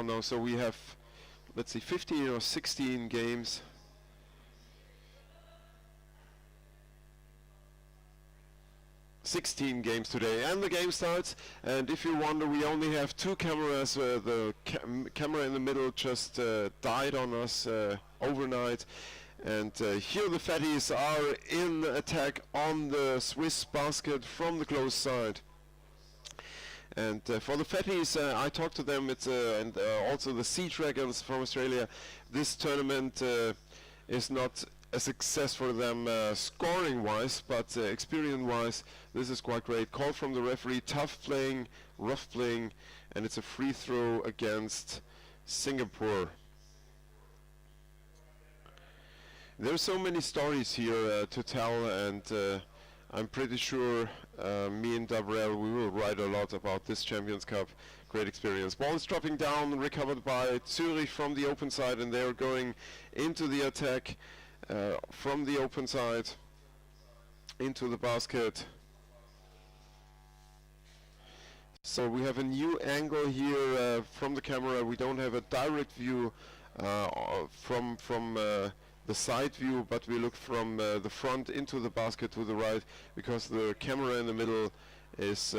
countdown. So we have, let's see, 15 or 16 games. Today, and the game starts. And if you wonder, we only have two cameras. The camera in the middle just died on us overnight, and here the fatties are in attack on the Swiss basket from the close side. And for the fatties, I talked to them. It's and also the Sea Dragons from Australia. This tournament is not a success for them scoring-wise, but experience-wise, this is quite great. Call from the referee: tough playing, rough playing, and it's a free throw against Singapore. There's so many stories here to tell, and I'm pretty sure me and Gabriel, we will write a lot about this Champions Cup. Great experience. Ball is dropping down, recovered by Zürich from the open side, and they're going into the attack from the open side into the basket. So we have a new angle here from the camera. We don't have a direct view from the side view, but we look from the front into the basket to the right, because the camera in the middle is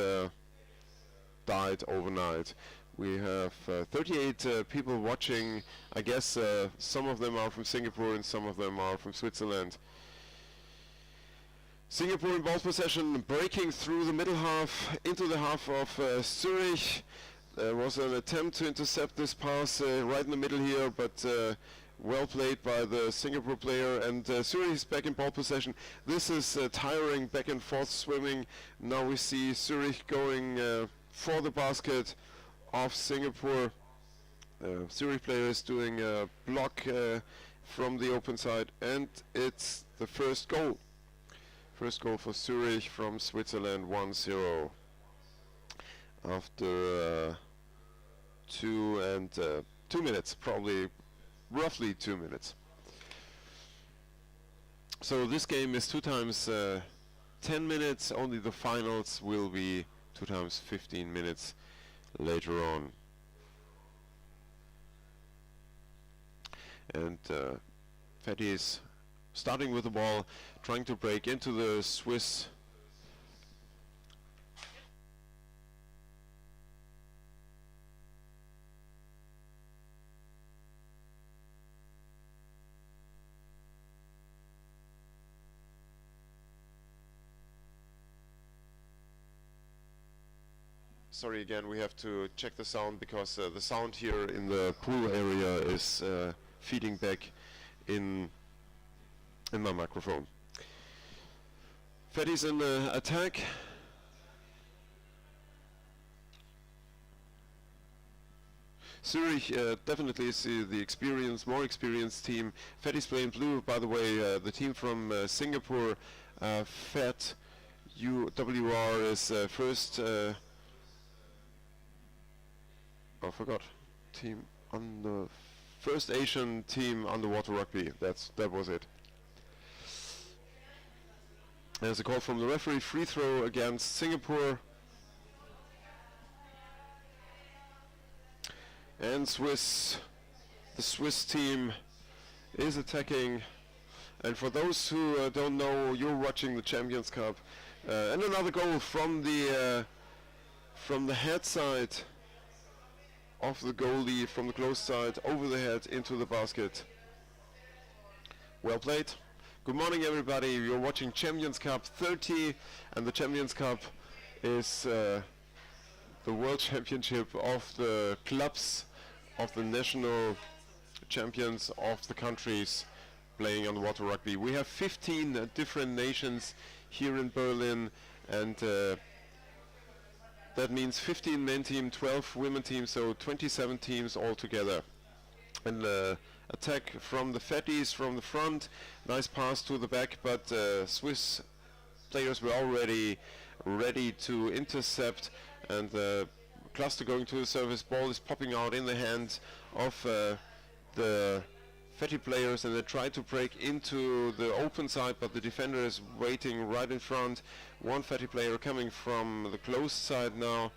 died overnight. We have 38 people watching. I guess some of them are from Singapore and some of them are from Switzerland. Singapore in ball possession, breaking through the middle half into the half of Zurich. There was an attempt to intercept this pass right in the middle here, but well played by the Singapore player, and Zurich is back in ball possession. This is tiring, back and forth swimming. Now we see Zurich going for the basket of Singapore. Zurich player is doing a block from the open side, and it's the first goal. First goal for Zurich from Switzerland, 1-0. After 2 minutes, probably roughly 2 minutes. So this game is 2 times 10 minutes. Only the finals will be 2 times 15 minutes later on. And fatties starting with the ball, trying to break into the Swiss Sorry again, we have to check the sound, because the sound here in the pool area is feeding back in my microphone. Fatties in attack. Zurich definitely is the more experienced team. Fatties play in blue, by the way. The team from Singapore, FATUWR, is first. I forgot. Team on the first Asian team underwater rugby. That was it. There's a call from the referee. Free throw against Singapore. And the Swiss team is attacking. And for those who don't know, you're watching the Champions Cup. And another goal from the head side of the goalie, from the close side, over the head into the basket. Well played. Good morning, everybody. You're watching Champions Cup 30, and the Champions Cup is the World Championship of the clubs, of the national champions of the countries playing underwater rugby. We have 15 different nations here in Berlin, and that means 15 men team, 12 women teams, so 27 teams altogether. And attack from the fatties from the front, nice pass to the back, but Swiss players were already ready to intercept, and cluster going to the service. Ball is popping out in the hands of the fatty players, and they try to break into the open side, but the defender is waiting right in front. One fatty player coming from the closed side now,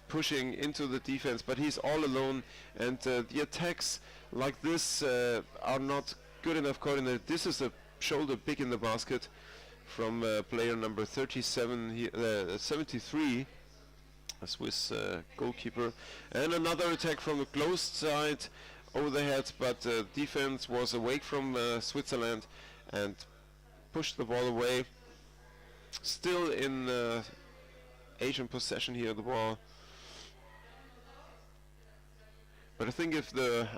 pushing into the defense, but he's all alone, and the attacks like this are not good enough coordinated. This is a shoulder big in the basket from player number 73, a Swiss goalkeeper, and another attack from the closed side over the head, but defense was awake from Switzerland and pushed the ball away. Still in Asian possession here, the ball. But I think if the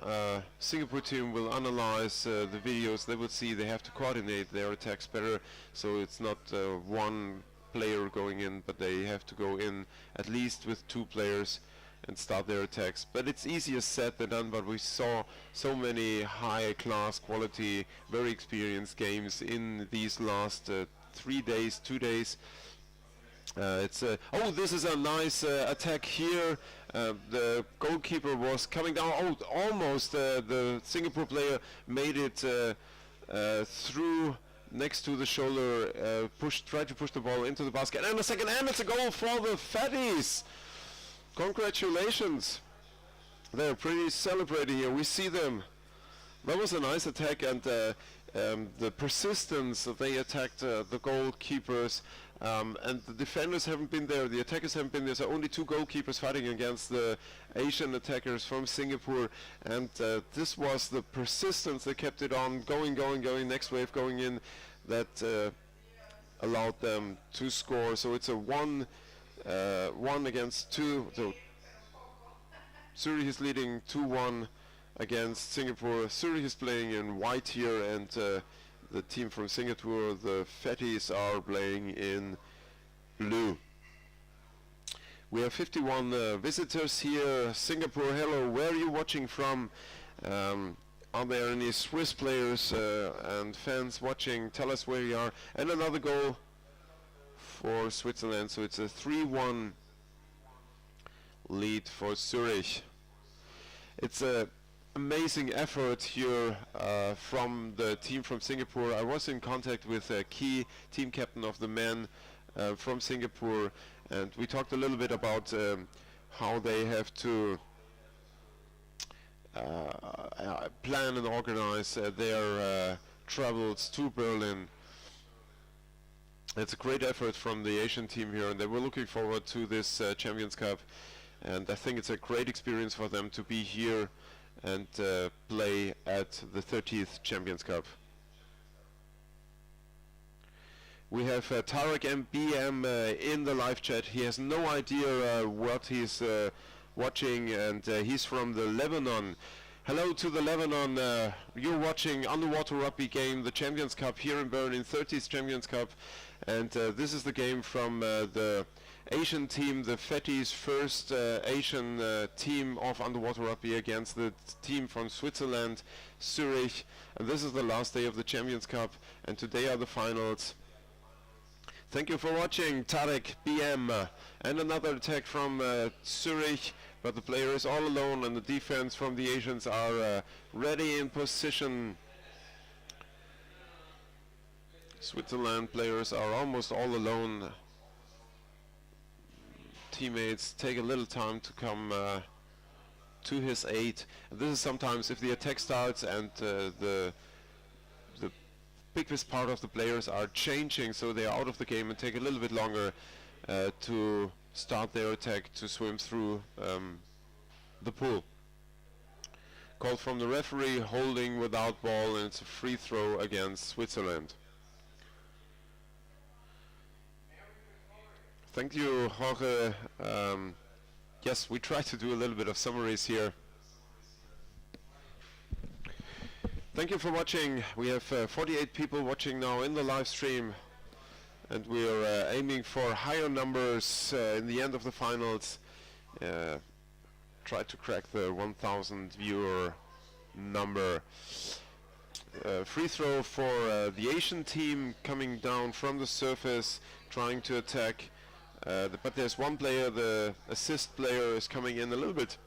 Singapore team will analyze the videos, they will see they have to coordinate their attacks better. So it's not one player going in, but they have to go in at least with 2 players and start their attacks. But it's easier said than done, but we saw so many high class quality, very experienced games in these last 3 days, 2 days. Oh, this is a nice attack here. The goalkeeper was coming down. Oh, almost the Singapore player made it through next to the shoulder. Tried to push the ball into the basket. And a second, and it's a goal for the Fatties. Congratulations. They're pretty celebrating here. We see them. That was a nice attack, and the persistence that they attacked the goalkeepers, and the defenders haven't been there, the attackers haven't been there, so only 2 goalkeepers fighting against the Asian attackers from Singapore, and this was the persistence that kept it on going, next wave going in, that allowed them to score. So it's a 1 against 2, so Zurich is leading 2-1 against Singapore. Zurich is playing in white here, and the team from Singapore, the Fatties, are playing in blue. We have 51 visitors here. Singapore, hello, where are you watching from? Are there any Swiss players and fans watching? Tell us where you are. And another goal for Switzerland, so it's a 3-1 lead for Zurich. It's a amazing effort here from the team from Singapore. I was in contact with a key team captain of the men from Singapore, and we talked a little bit about how they have to plan and organize their travels to Berlin. It's a great effort from the Asian team here, and they were looking forward to this Champions Cup, and I think it's a great experience for them to be here and play at the 30th Champions Cup. We have Tarek MBM in the live chat. He has no idea what he's watching, and he's from the Lebanon. Hello to the Lebanon. You're watching Underwater Rugby Game, the Champions Cup here in Berlin, 30th Champions Cup, and this is the game from the Asian team, the Fatties' first Asian team of Underwater Rugby against the team from Switzerland, Zurich. And this is the last day of the Champions Cup, and today are the finals. Thank you for watching, Tarek BM. And another attack from Zurich, but the player is all alone, and the defense from the Asians are ready in position. Switzerland players are almost all alone. Teammates take a little time to come to his aid. And this is sometimes if the attack starts and the biggest part of the players are changing, so they are out of the game and take a little bit longer to start their attack to swim through the pool. Call from the referee, holding without ball, and it's a free throw against Switzerland. Thank you, Jorge. Yes, we try to do a little bit of summaries here. Thank you for watching. We have 48 people watching now in the live stream, and we are aiming for higher numbers in the end of the finals. Try to crack the 1,000 viewer number. Free throw for the Asian team, coming down from the surface, trying to attack. But there's one player, the assist player, is coming in a little bit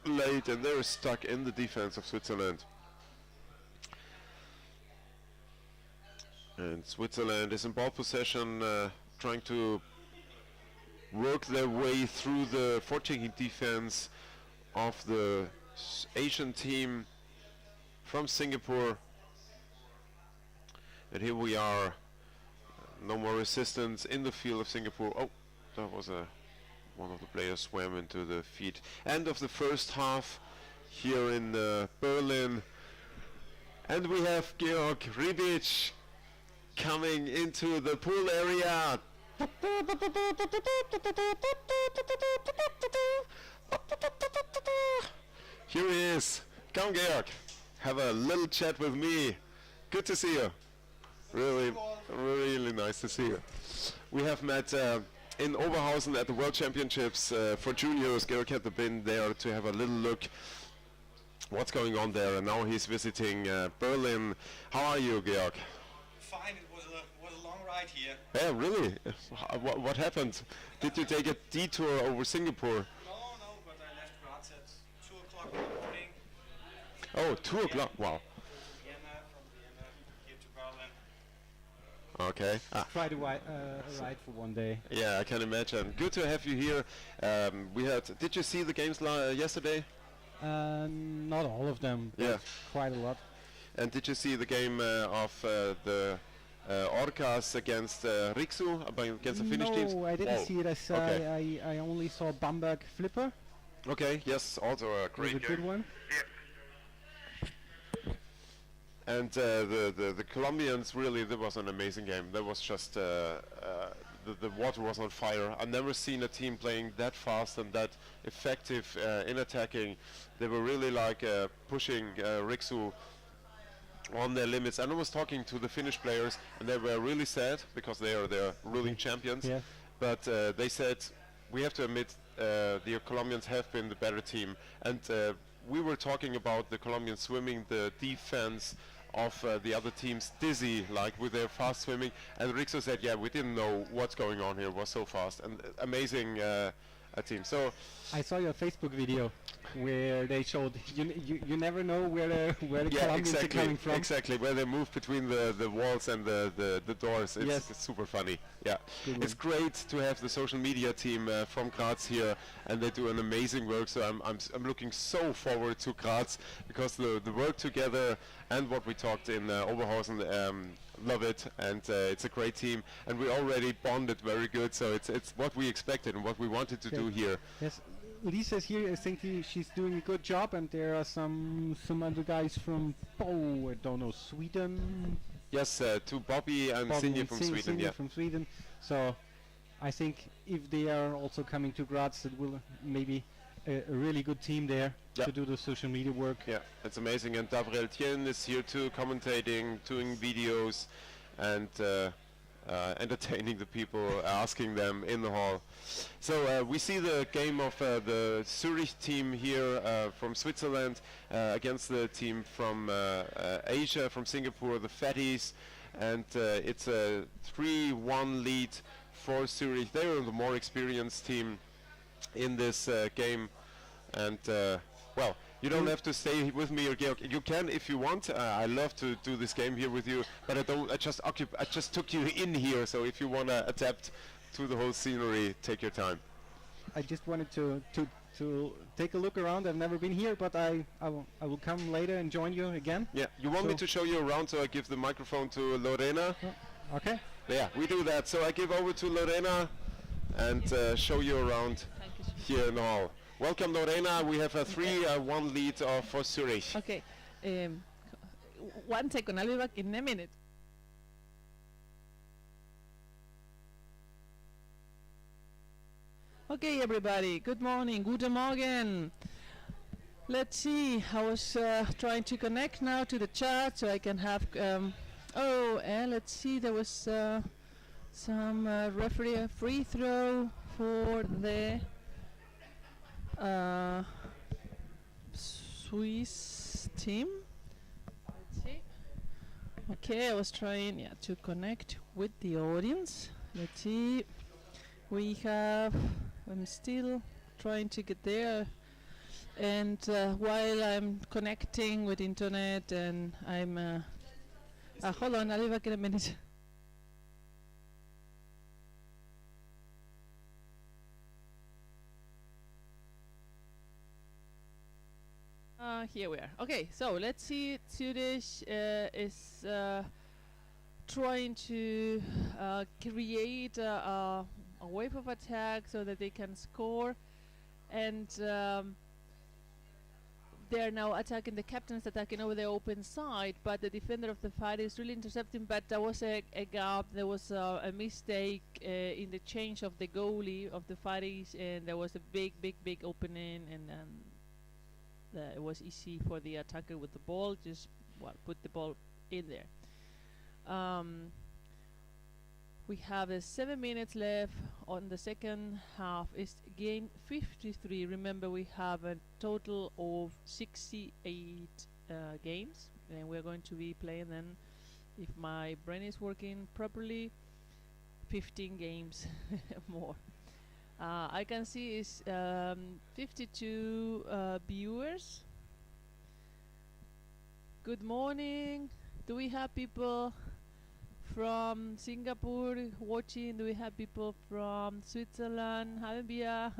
late, and they're stuck in the defense of Switzerland. And Switzerland is in ball possession, trying to work their way through the forechecking defense of the Asian team from Singapore. And here we are. No more resistance in the field of Singapore. Oh, that was one of the players swam into the feet. End of the first half here in Berlin. And we have Georg Ribic coming into the pool area. Here he is. Come, Georg. Have a little chat with me. Good to see you. Really, really nice to see you. We have met in Oberhausen at the World Championships for juniors. Georg had been there to have a little look what's going on there, and now he's visiting Berlin. How are you, Georg? Fine. It was a long ride here. Yeah, really? What happened? Did you take a detour over Singapore? No, but I left Graz at 2 o'clock in the morning. Oh, 2 o'clock. Wow. Vienna, from Vienna here to Berlin. Okay. Try to ride for one day. Yeah, I can imagine. Good to have you here. Did you see the games yesterday? Not all of them, but Yeah. quite a lot. And did you see the game of the Orcas against Rixu, against the Finnish teams? No, I didn't Oh, see it. I only saw Bamberg Flipper. Okay, yes, also a It was great a good game. one. And the Colombians, really, that was an amazing game. That was just, the water was on fire. I've never seen a team playing that fast and that effective in attacking. They were really like pushing Rixu on their limits. And I was talking to the Finnish players, and they were really sad because they are their ruling champions. Yeah. But they said, we have to admit, the Colombians have been the better team. And we were talking about the Colombians swimming the defense of the other teams dizzy, like with their fast swimming. And Rixo said, yeah, we didn't know what's going on here. It was so fast and amazing a team. So I saw your Facebook video where they showed you never know where the yeah, Colombians are coming from. exactly, where they move between the walls and the doors. It's super funny. Yeah, it's great to have the social media team from Graz here, and they do an amazing work. So I'm looking so forward to Graz because the work together and what we talked in Oberhausen, love it, and it's a great team, and we already bonded very good. So it's what we expected and what we wanted to do here. Yes. Lisa's here. I think she's doing a good job, and there are some other guys from I don't know, Sweden. Yes, to Bobby and Sinje from Sweden. Yeah, from Sweden. So I think if they are also coming to Graz, it will maybe a really good team there to do the social media work. Yeah, it's amazing. And Gabriel Tien is here too, commentating, doing videos, and entertaining the people, asking them in the hall. So we see the game of the Zurich team here from Switzerland against the team from Asia, from Singapore, the Fatties, and it's a 3-1 lead for Zurich. They are the more experienced team in this game, and well, you don't have to stay with me, or Georg. You can if you want. I love to do this game here with you, but I just took you in here. So if you want to adapt to the whole scenery, take your time. I just wanted to take a look around. I've never been here, but I will come later and join you again. Yeah, you want me to show you around, so I give the microphone to Lorena. Okay. Yeah, we do that. So I give over to Lorena and show you around here in the hall. Welcome, Lorena. We have a 3-1 lead for Zurich. Okay. 1 second. I'll be back in a minute. Okay, everybody. Good morning. Guten Morgen. Let's see. I was trying to connect now to the chat so I can have. Let's see. There was some referee free throw for the Swiss team. Let's see. Okay, I was trying to connect with the audience. Let's see. We have. I'm still trying to get there, and while I'm connecting with internet, and I'm. Hold on, I'll be back in a minute. here we are. Okay, so let's see. Zürich is trying to create a wave of attack so that they can score, and they're now attacking. The captain's attacking over the open side, but the defender of the fight is really intercepting. But there was a gap. There was a mistake in the change of the goalie of the fighties, and there was a big opening, and it was easy for the attacker with the ball. Just put the ball in there. We have 7 minutes left on the second half. It's game 53. Remember, we have a total of 68 games, and we're going to be playing then, if my brain is working properly, 15 games more. I can see is 52 viewers. Good morning. Do we have people from Singapore watching? Do we have people from Switzerland? Haben wir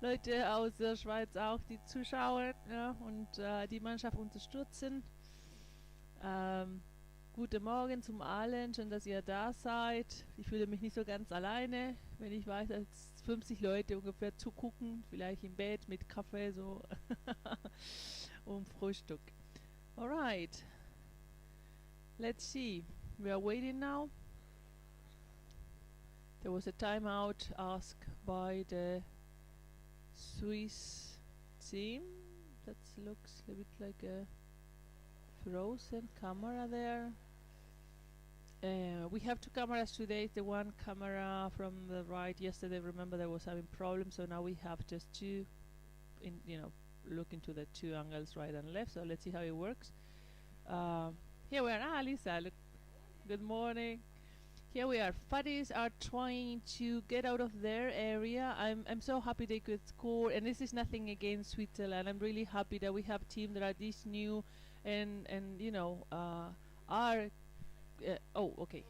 Leute aus der Schweiz auch, die zuschauen, ja, und die Mannschaft unterstützen? Guten Morgen zum allen, schön, dass ihr da seid. Ich fühle mich nicht so ganz alleine, wenn ich weiß, dass 50 Leute ungefähr zugucken, vielleicht im Bett mit Kaffee so und Frühstück. Alright, let's see. We are waiting now. There was a timeout asked by the Swiss team. That looks a bit like a frozen camera there. We have two cameras today. The one camera from the right, yesterday, remember, there was having problems, so now we have just two, look into the two angles, right and left. So let's see how it works. Here we are. Lisa, look. Good morning. Here we are. Fatties are trying to get out of their area. I'm so happy they could score, and this is nothing against Switzerland. I'm really happy that we have teams that are this new and are okay.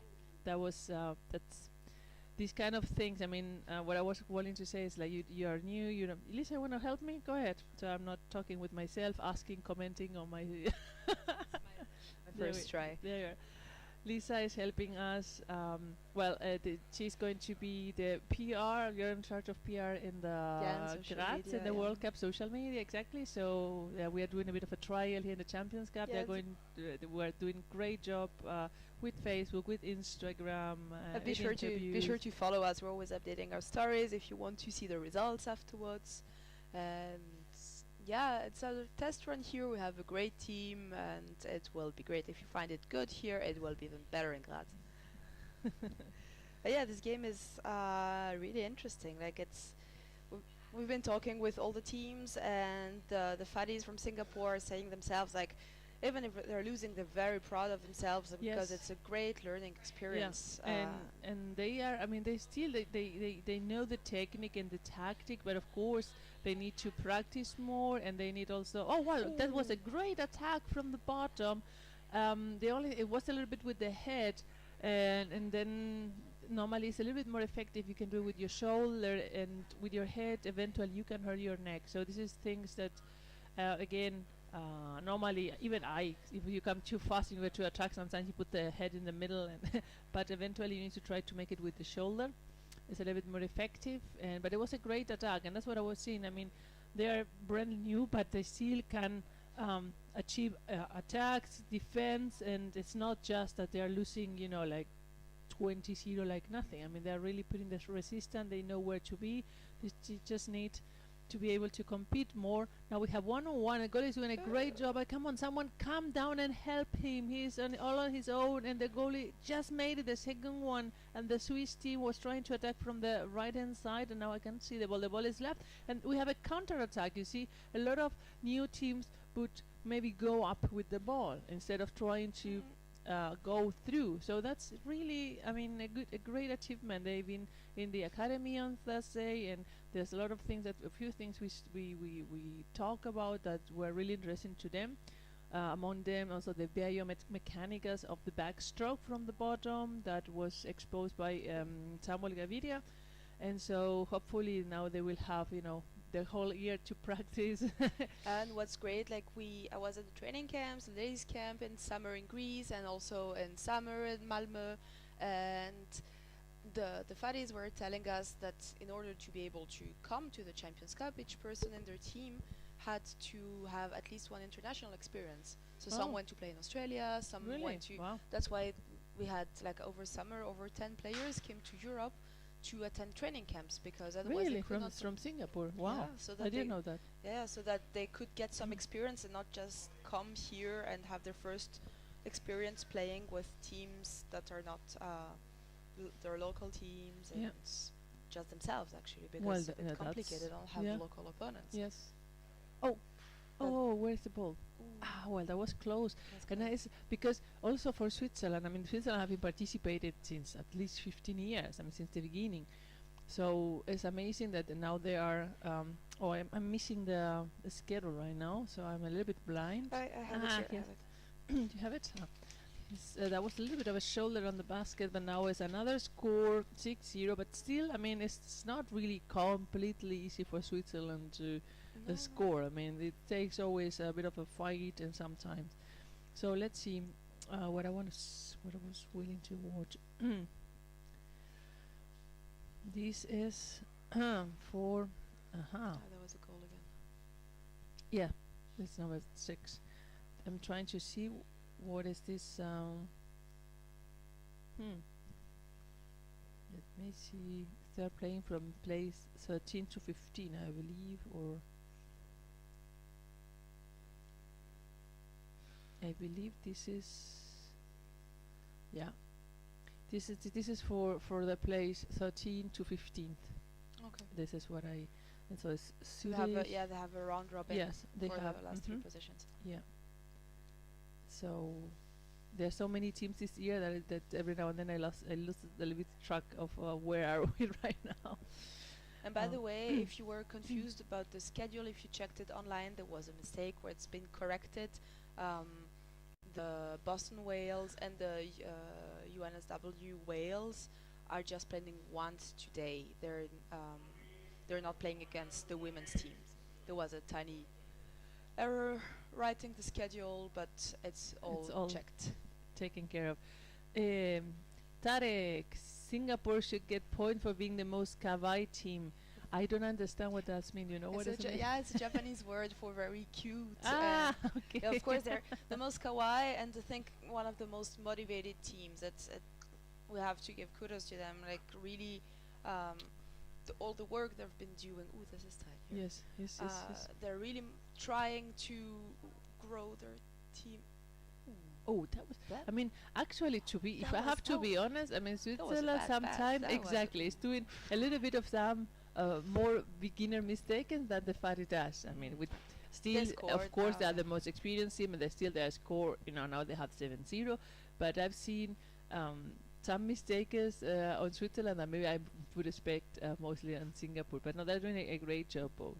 That's these kind of things. I mean, what I was wanting to say is, like, you are new. Lisa, want to help me? Go ahead. So I'm not talking with myself, asking, commenting on my. My first try. There you are. Lisa is helping us. She's going to be the PR. You're in charge of PR in the Graz, in the World Cup social media, exactly. So we are doing a bit of a trial here in the Champions Cup. We're doing great job with Facebook, with Instagram. Be sure to follow us. We're always updating our stories if you want to see the results afterwards. And yeah, it's a test run here. We have a great team, and it will be great. If you find it good here, it will be even better in Graz. But yeah, this game is really interesting. Like, we've been talking with all the teams, and the fatties from Singapore are saying themselves, like, even if they're losing, they're very proud of themselves, because it's a great learning experience. And they are. I mean, they know the technique and the tactic, but of course they need to practice more, and they need also. Oh wow, that was a great attack from the bottom. It was a little bit with the head, and then normally it's a little bit more effective. You can do it with your shoulder, and with your head, eventually you can hurt your neck. So this is things that, again. Normally, even if you come too fast in order to attack, sometimes you put the head in the middle, but eventually you need to try to make it with the shoulder. It's a little bit more effective, but it was a great attack, and that's what I was seeing. I mean, they are brand new, but they still can achieve attacks, defense, and it's not just that they are losing, like 20-0 like nothing. I mean, they are really putting this resistance. They know where to be. They just need to be able to compete more. Now we have one-on-one. The goalie is doing a great job. Come on, someone come down and help him. He's all on his own, and the goalie just made it, the second one, and the Swiss team was trying to attack from the right-hand side, and now I can see the ball. The ball is left, and we have a counter-attack. You see, a lot of new teams would maybe go up with the ball instead of trying to go through. So that's really, I mean, a great achievement. They've been in the academy on Thursday, and there's a lot of things a few things we talk about that were really interesting to them. Among them also the biomechanics of the backstroke from the bottom that was exposed by Samuel Gaviria, and so hopefully now they will have the whole year to practice. And what's great, like I was at the training camps, the ladies camp in summer in Greece, and also in summer in Malmö, and the FATUWRs were telling us that in order to be able to come to the Champions Cup, each person in their team had to have at least one international experience. So some Oh. went to play in Australia, some Really? went to. Wow. That's why we had like over summer over 10 players came to Europe to attend training camps, because otherwise they Really? could From not. from Singapore? Wow. Yeah, so that I they didn't know that. yeah, so that they could get some experience and not just come here and have their first experience playing with teams that are not their local teams and Yeah. just themselves, actually, because Well, it's th- a bit yeah, complicated. that's- Don't have yeah. local opponents. Yes. Oh. Oh, where's the ball? Ah, well, that was close. That's And good. it's because also for Switzerland, I mean, Switzerland have been participated since at least 15 years. I mean, since the beginning. So it's amazing that now they are. Oh, I'm missing the schedule right now, so I'm a little bit blind. I have it Ah, here. I yes. have it. Do you have it? That was a little bit of a shoulder on the basket, but now it's another score, 6-0. But still, I mean, it's not really completely easy for Switzerland to No. score. I mean, it takes always a bit of a fight, and sometimes. So let's see what I want to, what I was willing to watch. This is for. Ah, that was a goal again. Yeah, it's number 6. I'm trying to see what is this. Let me see. They're playing from place 13 to 15, I believe, or I believe this is. Yeah, this is for the place 13 to 15th. Okay. This is what I. And so it's They have Zurich. they have a round robin Yes, they for have. the last 3 mhm. positions. Yeah. So there's so many teams this year that every now and then I lose a little bit track of where are we right now. And by the Um, way, if you were confused about the schedule, if you checked it online, there was a mistake where it's been corrected. The Boston Whales and the UNSW Wales are just playing once today. They're not playing against the women's teams. There was a tiny error writing the schedule, but it's all checked. Taken care of. Tarek, Singapore should get point for being the most kawaii team. I don't understand what that means. You know what does it mean? Yeah, it's a Japanese word for very cute. Ah, okay. Yeah, of course, they're the most kawaii, and I think one of the most motivated teams. We have to give kudos to them. Like really, all the work they've been doing. Ooh, this is tight. Here. Yes, yes, yes, yes. They're really trying to grow their team. Oh, that was. That- I mean, actually, to be, if That I have was- to that be honest, I mean, was a Switzerland bad pass. sometimes That was a- exactly is doing a little bit of some more beginner mistakes than the FATUWR does. I mean, with still, scored of course, they now. are the most experienced team, and they still their score. You know, now they have 7-0, but I've seen some mistakes on Switzerland, and maybe I would expect mostly on Singapore. But no, they're doing a great job both.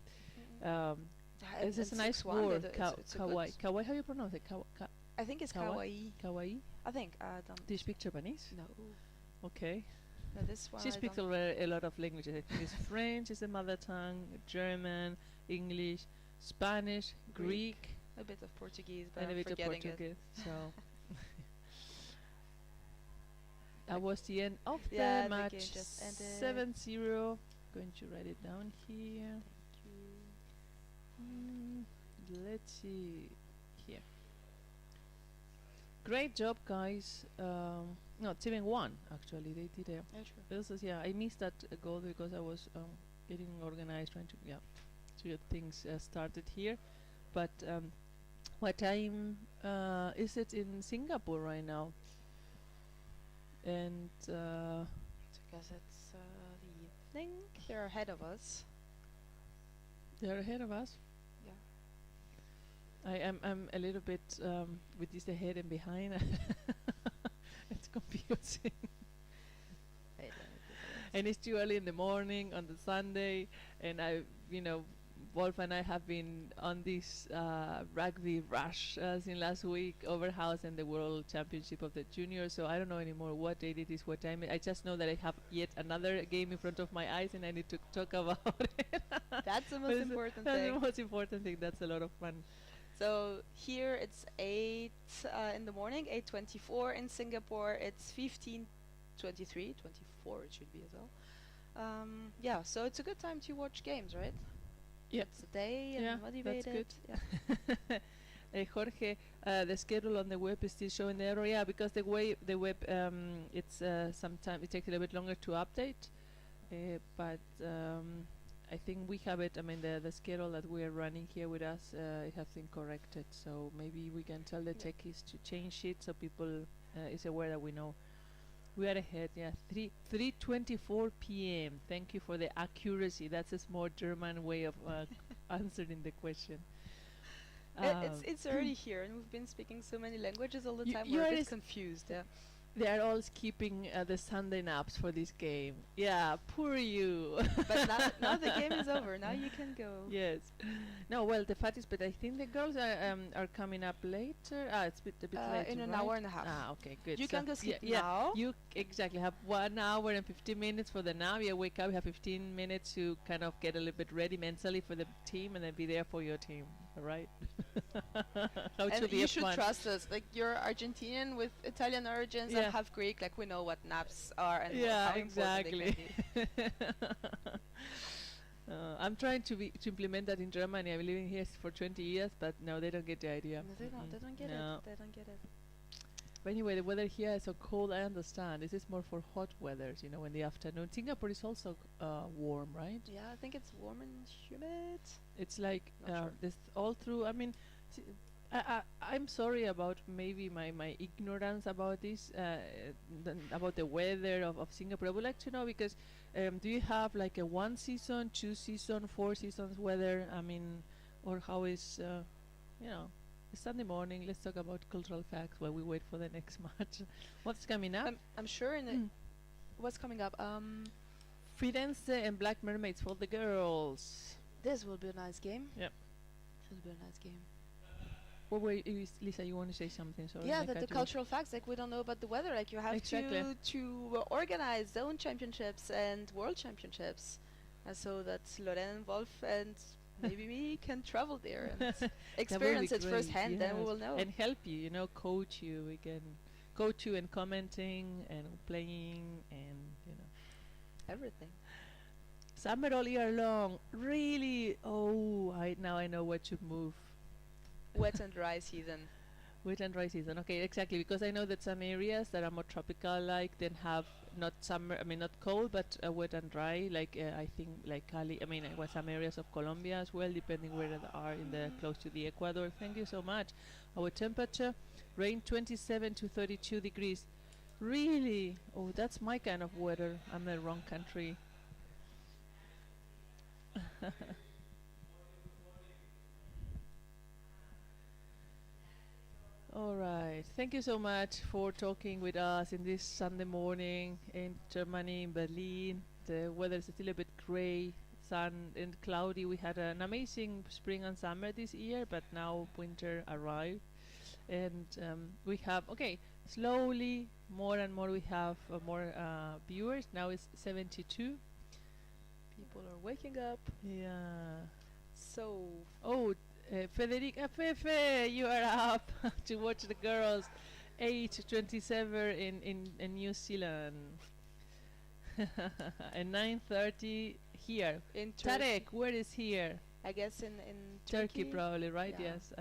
It's just a nice 6-1, word, it's a good- kawaii. Kawaii, how you pronounce it? I think it's Kawaii? kawaii. Kawaii. I think I don't. Do you speak Japanese? No. Okay. No, this one. She I speaks don't. a lot of languages. I think it's French is a mother tongue, German, English, Spanish, Greek, A bit of Portuguese, but and a I'm bit of forgetting Portuguese. So that Like- was the end of Yeah, the the match. game just ended. 7-0. Going to write it down here. Let's see here. Great job, guys. No, team won. Actually, they did a. Yeah, true. This is, yeah, I missed that goal because I was getting organized, trying to get things started here. But what time is it in Singapore right now? And Because it's the evening. They're ahead of us. they're ahead of us. Yeah. I'm a little bit with this ahead and behind. It's confusing. Wait, let me And it's too early in the morning on the Sunday, and I, Wolf and I have been on this rugby rush since last week over house and the World Championship of the Juniors. So I don't know anymore what date it is, what time. I just know that I have yet another game in front of my eyes and I need to talk about it. That's the most important That's thing. the most important thing. That's a lot of fun. So here it's 8 in the morning, 8:24 in Singapore. It's 15:23, 24 it should be as well. Yeah, so it's a good time to watch games, right? Yeah. It's a day and Yeah, motivated. that's Yeah. good. Jorge, the schedule on the web is still showing the error. Yeah, because the web it's sometimes it takes a little bit longer to update, but I think we have it. I mean, the schedule that we are running here with us, it has been corrected. So maybe we can tell the techies to change it so people is aware that we know. We are ahead, yeah. 3:24 p.m. Thank you for the accuracy. That's a small German way of answering the question. It's already here, and we've been speaking so many languages all the You- time. you We're a are bit s- confused. Yeah. They are all skipping the Sunday naps for this game. Yeah, poor you. But now the game is over. Now you can go. Yes. No, well, the fact is, but I think the girls are coming up later. It's a bit later, In an right? hour and a half. Ah, okay, good. You So can go sleep yeah, now. you exactly have 1 hour and 15 minutes for the now. You wake up, you have 15 minutes to kind of get a little bit ready mentally for the team, and then be there for your team. All right. How And to be you a should fun. trust us. Like, you're Argentinian with Italian origins Yeah. and half Greek. Like, we know what naps are and Yeah, how important they exactly. can be. I'm trying to implement that in Germany. I've been living here for 20 years, but no, they don't get the idea. No, they don't. They don't get No. it. They don't get it. But anyway, the weather here is so cold. I understand. This is more for hot weathers, you know, in the afternoon. Singapore is also warm, right? Yeah, I think it's warm and humid. It's like Not sure. this all through. I mean, I'm sorry about maybe my ignorance about this, about the weather of Singapore. I would like to know because do you have like a 1 season, 2 season, 4 seasons weather? I mean, or how is you know? It's Sunday morning. Let's talk about cultural facts while we wait for the next match. What's coming up? I'm sure in it. What's coming up? Firenze and Black Mermaids for the girls. This will be a nice game. Yep. This will be a nice game. What were Lisa? You want to say something? Sorry. Yeah, I the cut you off. cultural facts. Like, we don't know about the weather. Like, you have Exactly. to organize zone championships and world championships, and so that Lorraine, Wolf, and maybe me can travel there and experience it great, firsthand. Then we yes. will know. And help you, you know, coach you. We can coach you in commenting and playing and, you know. Everything. Summer all year long. Really? Oh, now I know what should move. Wet and dry season. Wet and dry season. Okay, exactly. Because I know that some areas that are more tropical, like, then have not summer. I mean, not cold, but wet and dry. Like I think, like Cali. I mean, some areas of Colombia as well, depending where they are in the close to the equator. Thank you so much. Our temperature, rain 27 to 32 degrees. Really? Oh, that's my kind of weather. I'm in the wrong country. All right. Thank you so much for talking with us in this Sunday morning in Germany, in Berlin. The weather is still a bit gray, sun and cloudy. We had an amazing spring and summer this year, but now winter arrived. And we have, slowly, more and more we have more viewers. Now it's 72. People are waking up. Yeah. So Oh, Federica Fefe, you are up to watch the girls. 8:27 in New Zealand. And 9:30 here. in Turkey, Tarek, where is here? I guess in Turkey, probably, right? Yeah. Yes.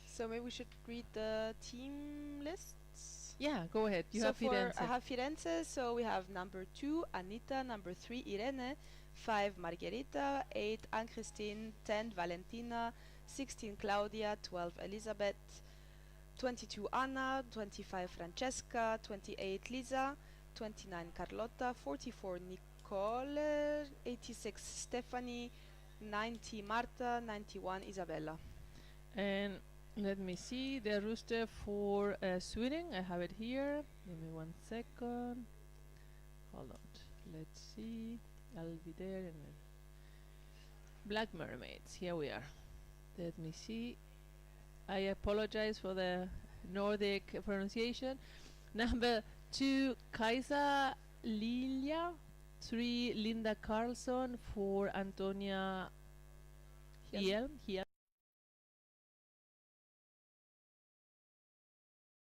So maybe we should read the team lists. Yeah, go ahead. You so have Firenze. I have Firenze. So we have number 2 Anita, number 3 Irene, 5 Margherita, 8 Anne-Christine, 10 Valentina, 16 Claudia, 12 Elizabeth, 22 Anna, 25 Francesca, 28 Lisa, 29 Carlotta, 44 Nicole, 86 Stephanie, 90 Marta, 91 Isabella. And let me see the roster for Sweden. I have it here. Give me 1 second. Hold on. Let's see. I'll be there in Black Mermaids, here we are. Let me see. I apologize for the Nordic pronunciation. Number 2, Kaiser Lilia. 3, Linda Carlson. 4, Antonia Hjelm.